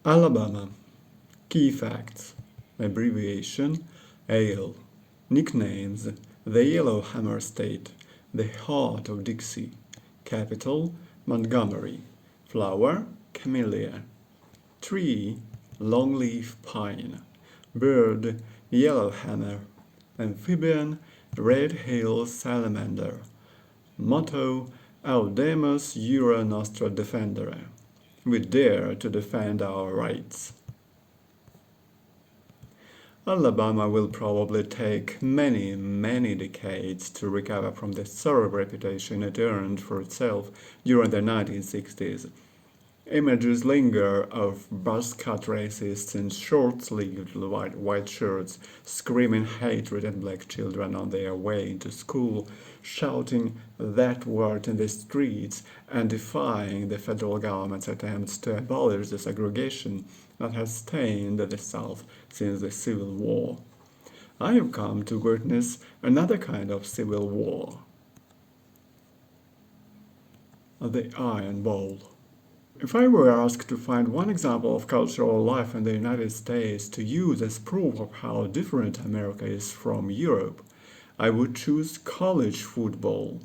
Alabama. Key facts. Abbreviation ALE. Nicknames: the Yellowhammer State, the Heart of Dixie. Capital: Montgomery. Flower: camellia. Tree: longleaf pine. Bird: yellowhammer. Amphibian: red hill salamander. Motto: Audemus Jura Nostra Defendere. We dare to defend our rights. Alabama will probably take many, many decades to recover from the sorry reputation it earned for itself during the 1960s. Images linger of buzz-cut racists in short-sleeved white shirts screaming hatred at black children on their way into school, shouting that word in the streets, and defying the federal government's attempts to abolish the segregation that has stained the South since the Civil War. I have come to witness another kind of civil war. The Iron Bowl. If I were asked to find one example of cultural life in the United States to use as proof of how different America is from Europe, I would choose college football.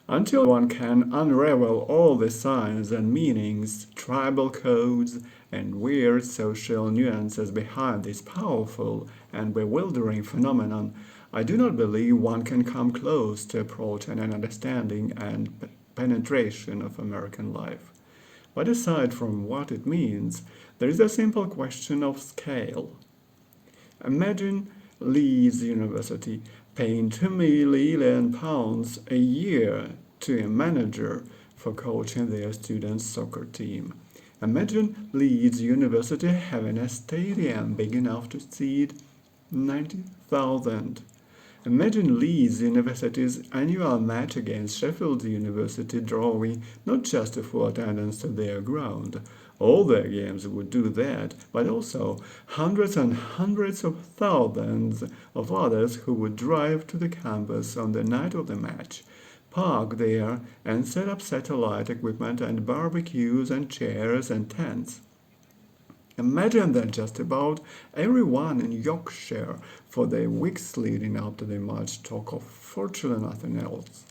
Until one can unravel all the signs and meanings, tribal codes, and weird social nuances behind this powerful and bewildering phenomenon, I do not believe one can come close to approaching an understanding and penetration of American life. But aside from what it means, there is a simple question of scale. Imagine Leeds University paying £2 million a year to a manager for coaching their students' soccer team. Imagine Leeds University having a stadium big enough to seat 90,000. Imagine Leeds University's annual match against Sheffield University drawing not just a full attendance to their ground. All their games would do that, but also hundreds and hundreds of thousands of others who would drive to the campus on the night of the match, park there, and set up satellite equipment and barbecues and chairs and tents. Imagine that just about everyone in Yorkshire for the weeks leading up to the match talk of virtually nothing else.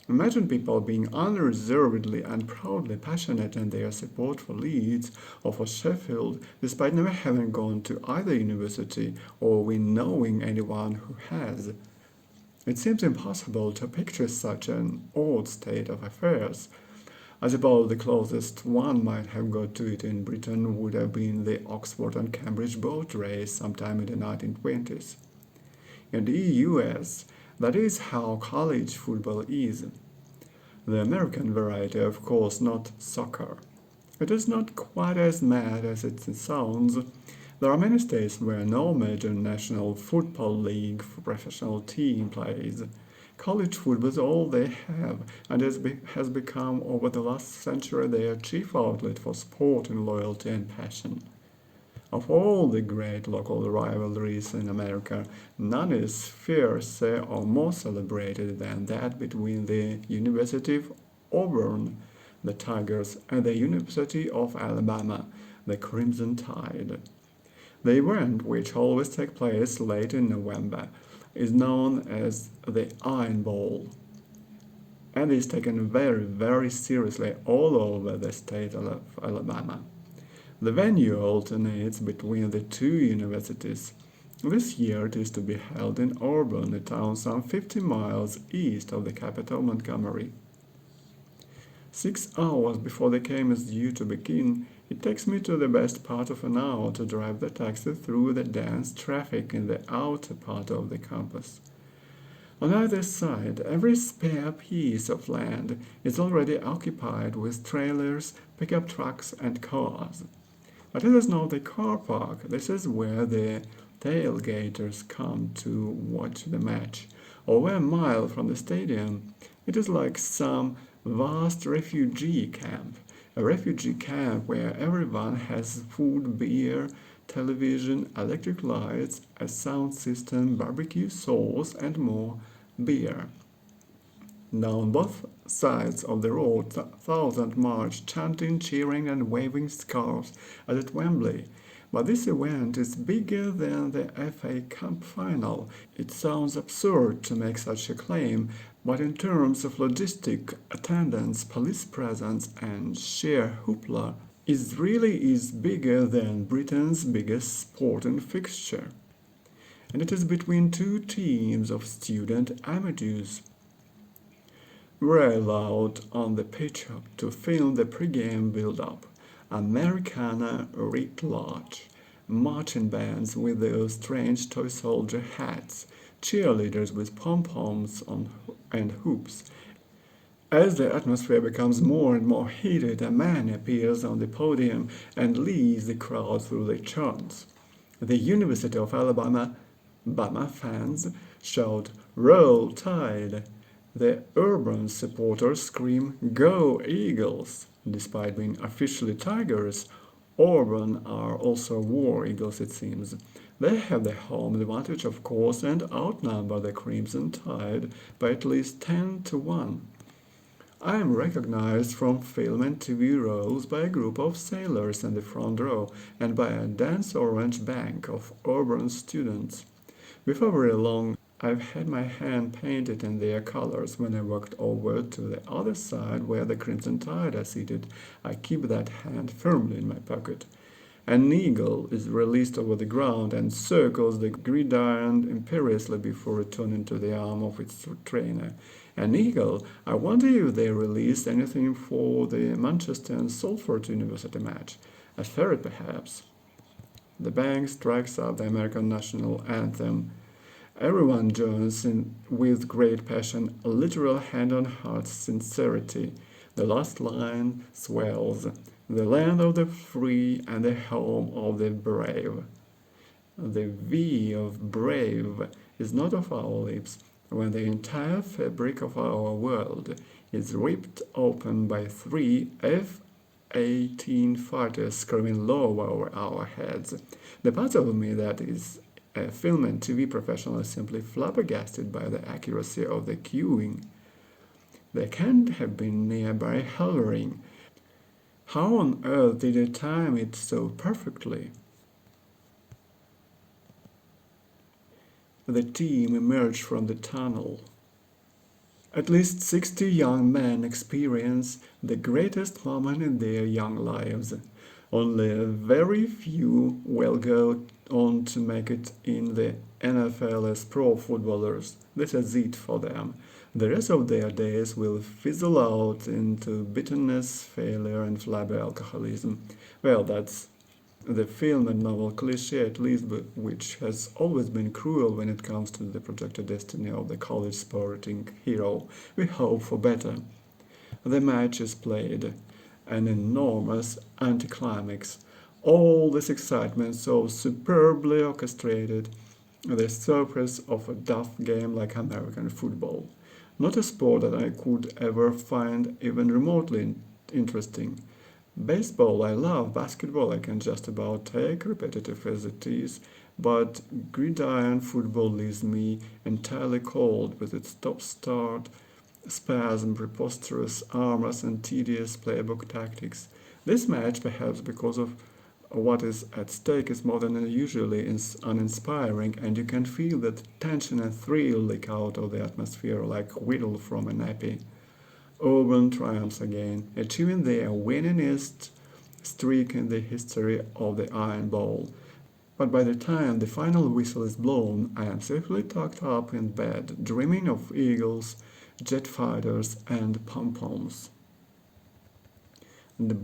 Imagine people being unreservedly and proudly passionate in their support for Leeds or for Sheffield, despite never having gone to either university or knowing anyone who has. It seems impossible to picture such an odd state of affairs. I suppose the closest one might have got to it in Britain would have been the Oxford and Cambridge boat race sometime in the 1920s. In the US, that is how college football is. The American variety, of course, not soccer. It is not quite as mad as it sounds. There are many states where no major national football league professional team plays. College football is all they have, and has become over the last century their chief outlet for sport and loyalty and passion. Of all the great local rivalries in America, none is fiercer or more celebrated than that between the University of Auburn, the Tigers, and the University of Alabama, the Crimson Tide. The event, which always takes place late in November, is known as the Iron Bowl, and is taken very, very seriously all over the state of Alabama. The venue alternates between the two universities. This year it is to be held in Auburn, a town some 50 miles east of the capital, Montgomery. 6 hours before the game is due to begin, it takes me to the best part of an hour to drive the taxi through the dense traffic in the outer part of the campus. On either side, every spare piece of land is already occupied with trailers, pickup trucks, and cars. But it is not the car park. This is where the tailgaters come to watch the match. Over a mile from the stadium, it is like some vast refugee camp. A refugee camp where everyone has food, beer, television, electric lights, a sound system, barbecue sauce, and more beer. Down both sides of the road, thousands march, chanting, cheering, and waving scarves as at Wembley. But this event is bigger than the FA Cup final. It sounds absurd to make such a claim, but in terms of logistic, attendance, police presence, and sheer hoopla, it really is bigger than Britain's biggest sporting fixture. And it is between two teams of student amateurs. We're allowed on the pitch to film the pre-game build-up. Americana writ large, marching bands with those strange toy soldier hats, cheerleaders with pom-poms and hoops. As the atmosphere becomes more and more heated, a man appears on the podium and leads the crowd through the chants. The University of Alabama Bama fans shout, "Roll Tide!" The urban supporters scream, "Go Eagles!" Despite being officially Tigers, Auburn are also War Eagles, it seems. They have the home advantage, of course, and outnumber the Crimson Tide by at least 10-1. I am recognized from film and TV roles by a group of sailors in the front row and by a dense orange bank of Auburn students. Before very long, I've had my hand painted in their colors. When I walked over to the other side where the Crimson Tide are seated, I keep that hand firmly in my pocket. An eagle is released over the ground and circles the gridiron imperiously before returning to the arm of its trainer. An eagle? I wonder if they released anything for the Manchester and Salford University match. A ferret, perhaps. The band strikes up the American national anthem. Everyone joins in with great passion, a literal hand-on-heart sincerity. The last line swells, "The land of the free and the home of the brave." The V of brave is not off our lips when the entire fabric of our world is ripped open by three F-18 fighters screaming low over our heads. The part of me that is a film and TV professional is simply flabbergasted by the accuracy of the cueing. They can't have been nearby hovering. How on earth did they time it so perfectly? The team emerged from the tunnel. At least 60 young men experience the greatest moment in their young lives. Only a very few will go on to make it in the NFL as pro footballers. This is it for them. The rest of their days will fizzle out into bitterness, failure, and flabby alcoholism. Well, that's the film and novel cliché, at least, which has always been cruel when it comes to the projected destiny of the college sporting hero. We hope for better. The match is played. An enormous anticlimax. All this excitement so superbly orchestrated, the surface of a duff game like American football. Not a sport that I could ever find even remotely interesting. Baseball I love, basketball I can just about take, repetitive as it is, but gridiron football leaves me entirely cold with its stop-start, spasm, preposterous armors, and tedious playbook tactics. This match, perhaps because of what is at stake, is more than usually uninspiring, and you can feel that tension and thrill leak out of the atmosphere like whittle from a nappy. Auburn triumphs again, achieving their winningest streak in the history of the Iron Bowl. But by the time the final whistle is blown, I am safely tucked up in bed, dreaming of eagles, jet fighters, and pom-poms. The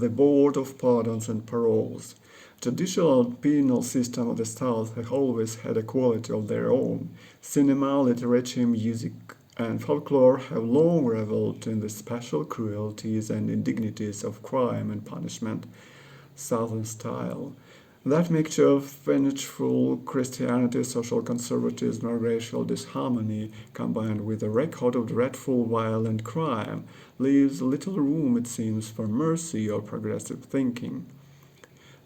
Board of Pardons and Paroles. Judicial penal system of the South have always had a quality of their own. Cinema, literature, music, and folklore have long reveled in the special cruelties and indignities of crime and punishment, Southern style. That mixture of vengeful Christianity, social conservatism, and racial disharmony, combined with a record of dreadful violent crime, leaves little room, it seems, for mercy or progressive thinking.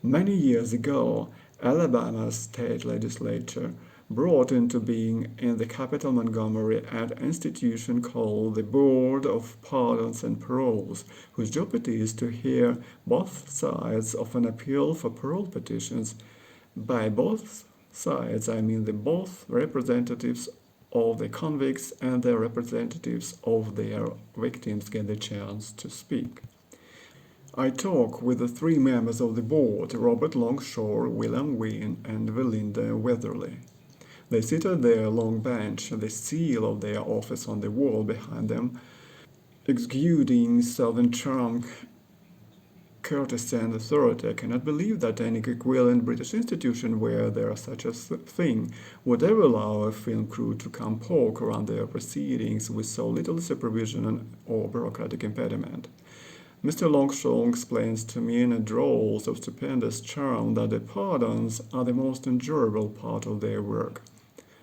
Many years ago, Alabama's state legislature brought into being in the capital Montgomery at an institution called the Board of Pardons and Paroles, whose job it is to hear both sides of an appeal for parole petitions. By both sides, I mean the both representatives of the convicts and the representatives of their victims get the chance to speak. I talk with the three members of the board, Robert Longshore, William Wynne, and Belinda Weatherly. They sit at their long bench, the seal of their office on the wall behind them, exuding southern charm, courtesy, and authority. I cannot believe that any equivalent British institution where there is such a thing would ever allow a film crew to come poke around their proceedings with so little supervision or bureaucratic impediment. Mr. Longshore explains to me in a drawl of stupendous charm that the pardons are the most endurable part of their work.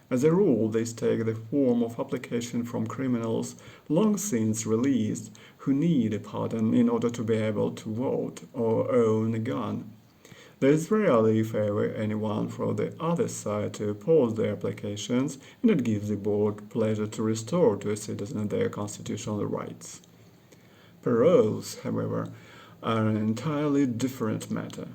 As a rule, they take the form of application from criminals long since released who need a pardon in order to be able to vote or own a gun. There is rarely, if ever, anyone from the other side to oppose their applications, and it gives the board pleasure to restore to a citizen their constitutional rights. Paroles, however, are an entirely different matter.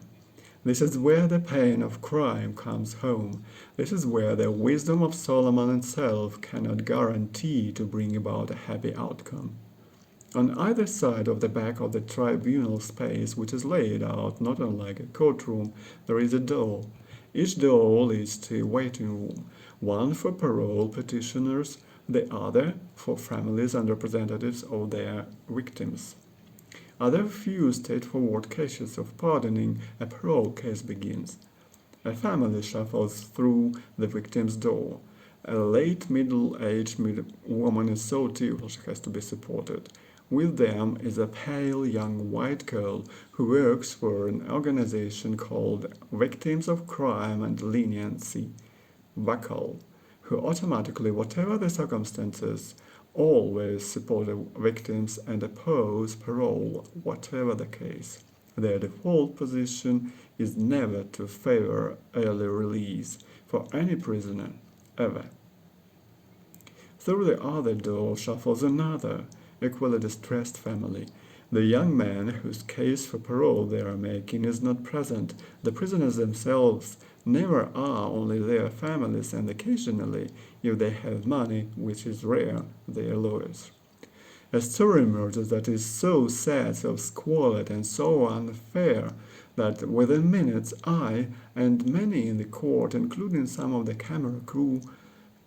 This is where the pain of crime comes home. This is where the wisdom of Solomon itself cannot guarantee to bring about a happy outcome. On either side of the back of the tribunal space, which is laid out not unlike a courtroom, there is a door. Each door leads to a waiting room, one for parole petitioners, the other for families and representatives of their victims. After a few straightforward cases of pardoning, a parole case begins. A family shuffles through the victim's door. A late middle-aged woman is so tearful she has to be supported. With them is a pale young white girl who works for an organization called Victims of Crime and Leniency, VACL, who automatically, whatever the circumstances, always support the victims and oppose parole, whatever the case. Their default position is never to favor early release for any prisoner, ever. Through the other door shuffles another, equally distressed family. The young man whose case for parole they are making is not present. The prisoners themselves never are, only their families and occasionally, if they have money, which is rare, their lawyers. A story emerges that is so sad, so squalid, and so unfair that within minutes I and many in the court, including some of the camera crew,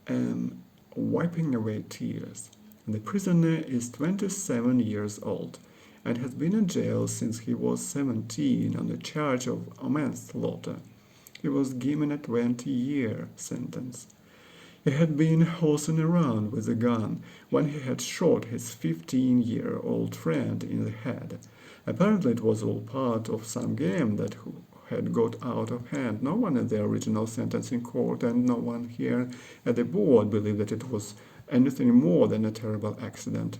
am wiping away tears. The prisoner is 27 years old and has been in jail since he was 17 on the charge of manslaughter. He was given a 20-year sentence. He had been horsing around with a gun when he had shot his 15-year-old friend in the head. Apparently it was all part of some game that had got out of hand. No one at the original sentencing court and no one here at the board believed that it was anything more than a terrible accident.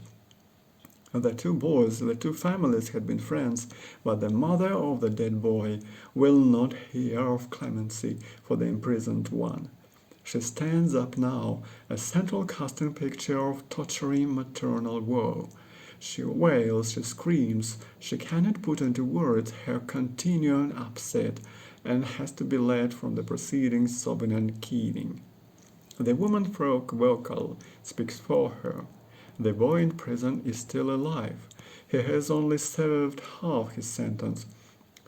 The two boys, the two families had been friends, but the mother of the dead boy will not hear of clemency for the imprisoned one. She stands up now, a central casting picture of torturing maternal woe. She wails, she screams, she cannot put into words her continuing upset, and has to be led from the proceedings sobbing and keening. The woman folk vocal speaks for her. The boy in prison is still alive. He has only served half his sentence.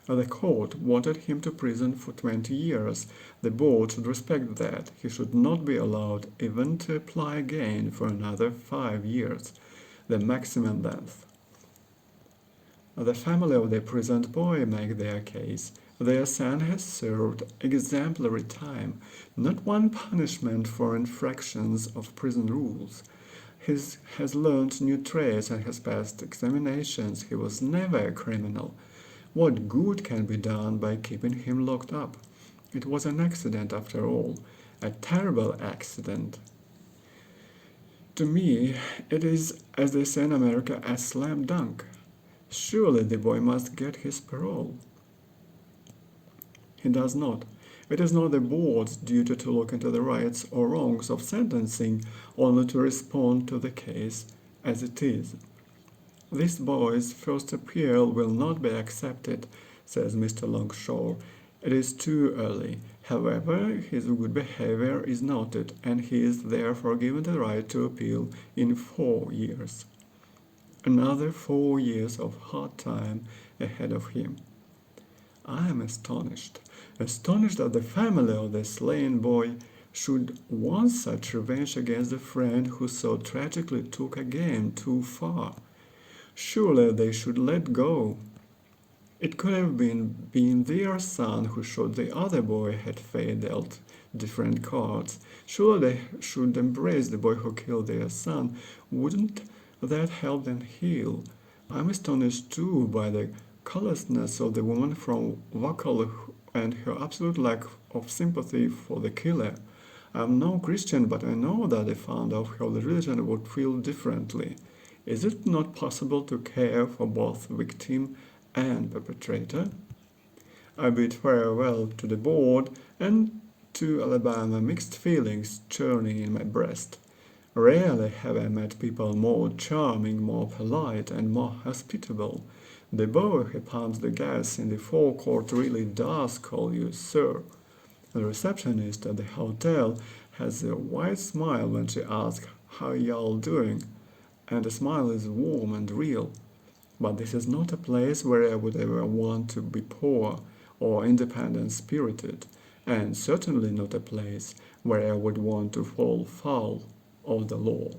The court wanted him to prison for 20 years. The board should respect that. He should not be allowed even to apply again for another 5 years, the maximum length. The family of the imprisoned boy make their case. Their son has served exemplary time, not one punishment for infractions of prison rules. He has learned new trades and has passed examinations. He was never a criminal. What good can be done by keeping him locked up? It was an accident after all, a terrible accident. To me, it is, as they say in America, a slam dunk. Surely the boy must get his parole. He does not. It is not the board's duty to look into the rights or wrongs of sentencing, only to respond to the case as it is. This boy's first appeal will not be accepted, says Mr. Longshore. It is too early. However, his good behavior is noted, and he is therefore given the right to appeal in 4 years. Another 4 years of hard time ahead of him. I am astonished that the family of the slain boy should want such revenge against the friend who so tragically took a game too far. Surely they should let go. It could have been their son who showed the other boy had fate dealt different cards. Surely they should embrace the boy who killed their son. Wouldn't that help them heal? I'm astonished too by the callousness of the woman from Wackle and her absolute lack of sympathy for the killer. I'm no Christian, but I know that the founder of her religion would feel differently. Is it not possible to care for both victim and perpetrator? I bid farewell to the board and to Alabama, mixed feelings churning in my breast. Rarely have I met people more charming, more polite, and more hospitable. The boy who pumps the gas in the forecourt really does call you sir. The receptionist at the hotel has a wide smile when she asks how y'all doing, and the smile is warm and real. But this is not a place where I would ever want to be poor or independent-spirited, and certainly not a place where I would want to fall foul of the law.